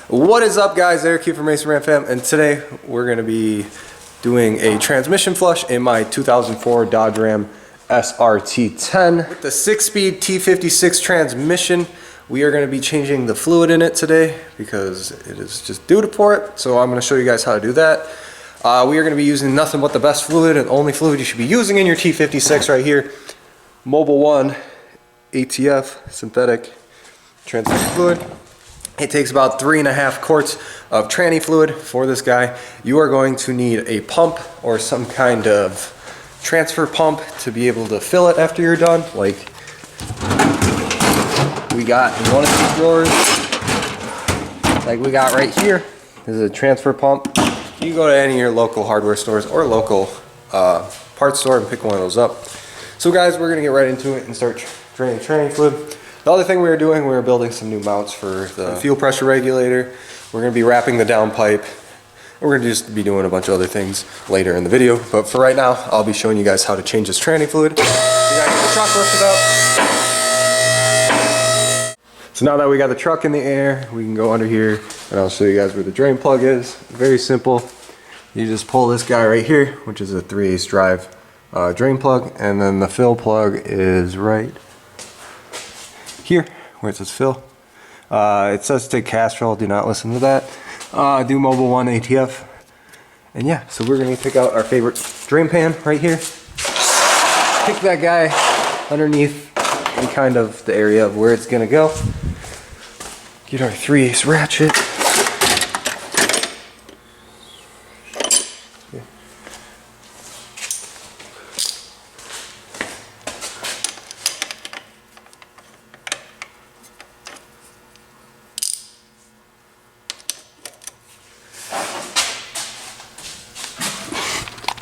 What is up, guys? Eric here from Racer Man Fam, and today we're going to be doing a transmission flush in my 2004 Dodge Ram SRT10 with the 6-speed T56 transmission. We are going to be changing the fluid in it today because it is just due for it. So I'm going to show you guys how to do that. We are going to be using nothing but the best fluid and only fluid you should be using in your T56 right here. Mobil 1 ATF synthetic transmission fluid. It takes about 3.5 quarts of tranny fluid for this guy. You are going to need a pump or some kind of transfer pump to be able to fill it after you're done. Like we got in one of these drawers, like we got right here. This is a transfer pump. You can go to any of your local hardware stores or local parts store and pick one of those up. So guys, we're gonna get right into it and start draining tranny fluid. The other thing we were doing, we were building some new mounts for the fuel pressure regulator. We're going to be wrapping the downpipe. We're going to just be doing a bunch of other things later in the video. But for right now, I'll be showing you guys how to change this tranny fluid. We got to get the truck lifted up. So now that we got the truck in the air, we can go under here and I'll show you guys where the drain plug is. Very simple. You just pull this guy right here, which is a 3/8 drive drain plug, and then the fill plug is right here where it says fill. It says take Castrol, do not listen to that. Do Mobil 1 ATF. And yeah, so we're gonna pick out our favorite drain pan right here. Pick that guy underneath in kind of the area of where it's gonna go. Get our 3/8 ratchet.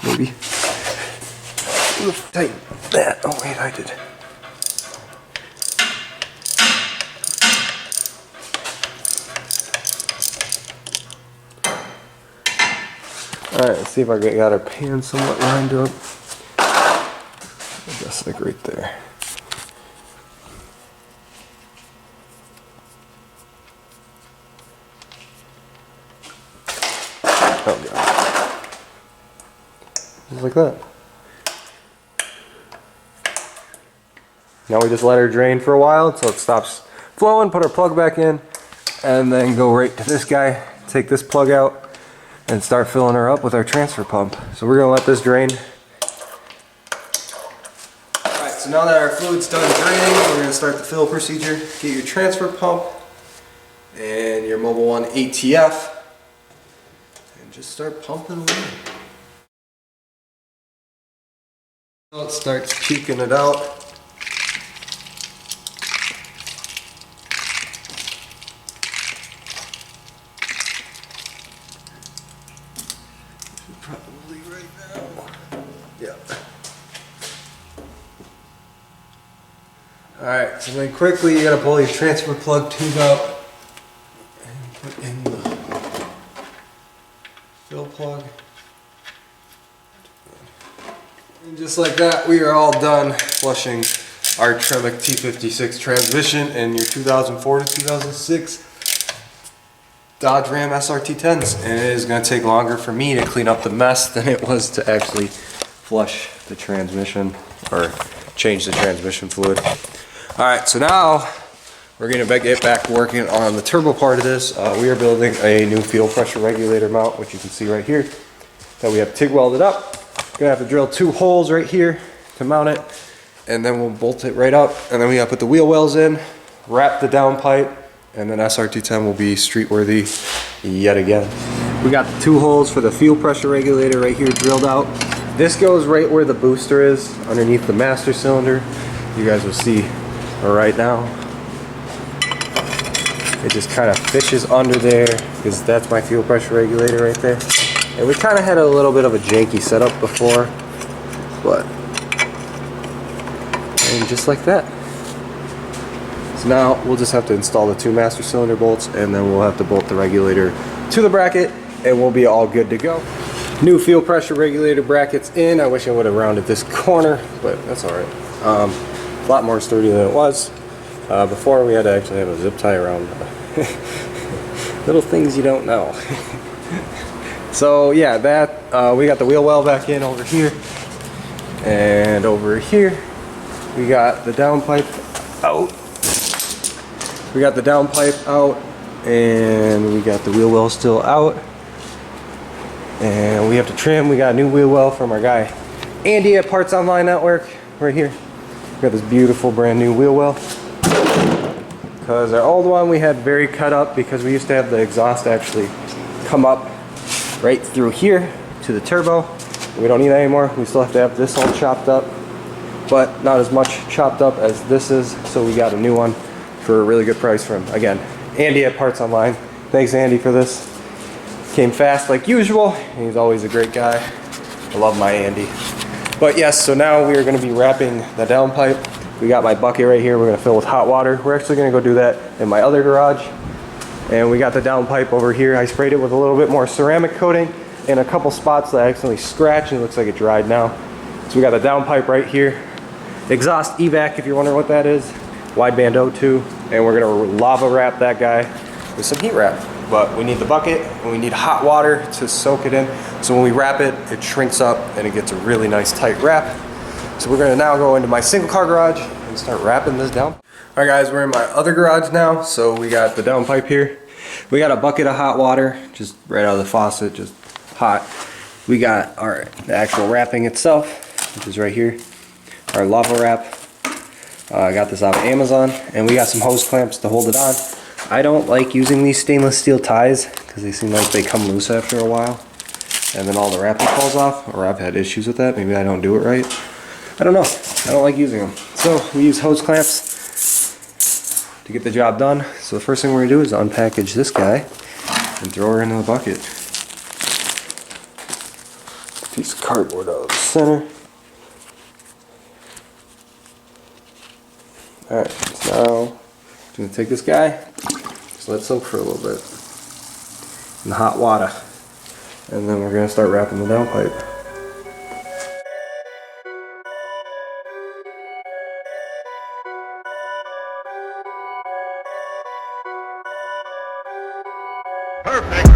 Maybe. Tighten that. Oh wait, I did. Alright, let's see if I got our pan somewhat lined up. Just like right there. Oh god. Just like that. Now we just let her drain for a while until it stops flowing, put our plug back in, and then go right to this guy, take this plug out, and start filling her up with our transfer pump. So we're gonna let this drain. Alright, so now that our fluid's done draining, we're gonna start the fill procedure. Get your transfer pump and your Mobil 1 ATF, and just start pumping away. It starts cheeking it out. Probably right now. Yeah. Alright, so then quickly you gotta pull your transfer plug tube out and put in the fill plug. And just like that, we are all done flushing our Tremec T56 transmission in your 2004 to 2006 Dodge Ram SRT10s. And it is going to take longer for me to clean up the mess than it was to actually flush the transmission or change the transmission fluid. Alright, so now we're going to get back working on the turbo part of this. We are building a new fuel pressure regulator mount, which you can see right here, that we have TIG welded up. Gonna have to drill 2 holes right here to mount it, and then we'll bolt it right up, and then we gotta put the wheel wells in, wrap the downpipe, and then SRT10 will be street worthy yet again. We got the 2 holes for the fuel pressure regulator right here drilled out. This goes right where the booster is, underneath the master cylinder. You guys will see right now. It just kind of fishes under there, because that's my fuel pressure regulator right there. And we kind of had a little bit of a janky setup before, but, and just like that. So now we'll just have to install the 2 master cylinder bolts, and then we'll have to bolt the regulator to the bracket, and we'll be all good to go. New fuel pressure regulator brackets in. I wish I would have rounded this corner, but that's alright. A lot more sturdy than it was. Before we had to actually have a zip tie around. Little things you don't know. So yeah, that we got the wheel well back in over here, and over here we got the downpipe out. We got the downpipe out, and we got the wheel well still out. And we have to trim. We got a new wheel well from our guy Andy at Parts Online Network right here. We got this beautiful brand new wheel well. Because our old one we had very cut up because we used to have the exhaust actually come up right through here to the turbo. We don't need that anymore. We still have to have this all chopped up, but not as much chopped up as this is. So we got a new one for a really good price from, again, Andy at Parts Online. Thanks Andy for this. Came fast like usual. He's always a great guy. I love my Andy. But yes, so now we are going to be wrapping the downpipe. We got my bucket right here. We're going to fill with hot water. We're actually going to go do that in my other garage. And we got the downpipe over here. I sprayed it with a little bit more ceramic coating in a couple spots that I accidentally scratched, and it looks like it dried now. So we got the downpipe right here. Exhaust evac, if you're wondering what that is. Wideband O2. And we're going to lava wrap that guy with some heat wrap. But we need the bucket and we need hot water to soak it in. So when we wrap it, it shrinks up and it gets a really nice tight wrap. So we're gonna now go into my single car garage and start wrapping this down. All right guys, we're in my other garage now. So we got the downpipe here. We got a bucket of hot water, just right out of the faucet, just hot. We got the actual wrapping itself, which is right here. Our lava wrap. I got this off Amazon, and we got some hose clamps to hold it on. I don't like using these stainless steel ties because they seem like they come loose after a while, and then all the wrapping falls off, or I've had issues with that. Maybe I don't do it right. I don't know. I don't like using them. So we use hose clamps to get the job done. So the first thing we're going to do is unpackage this guy and throw her into the bucket. Piece of cardboard out of the center. Alright, so now I'm going to take this guy, just let it soak for a little bit in the hot water, and then we're going to start wrapping the downpipe. Perfect.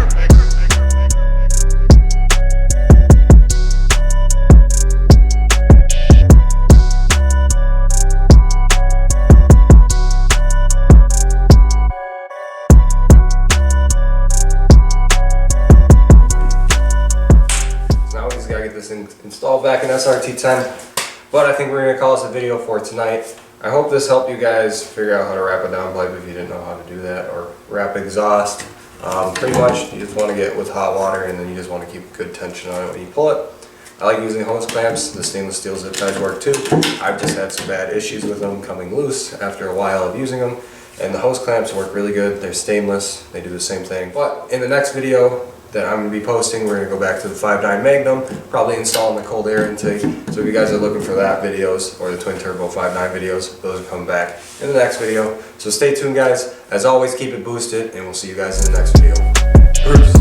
Installed back in SRT10, but I think we're going to call this a video for tonight. I hope this helped you guys figure out how to wrap a downpipe if you didn't know how to do that, or wrap exhaust. Pretty much you just want to get with hot water, and then you just want to keep good tension on it when you pull it. I like using hose clamps. The stainless steel zip ties work too. I've just had some bad issues with them coming loose after a while of using them, and the hose clamps work really good. They're stainless, they do the same thing. But in the next video that I'm going to be posting, we're going to go back to the 5.9 Magnum, probably installing the cold air intake. So if you guys are looking for that videos, or the twin turbo 5.9 videos, those will come back in the next video. So stay tuned guys. As always, keep it boosted, and we'll see you guys in the next video. Peace.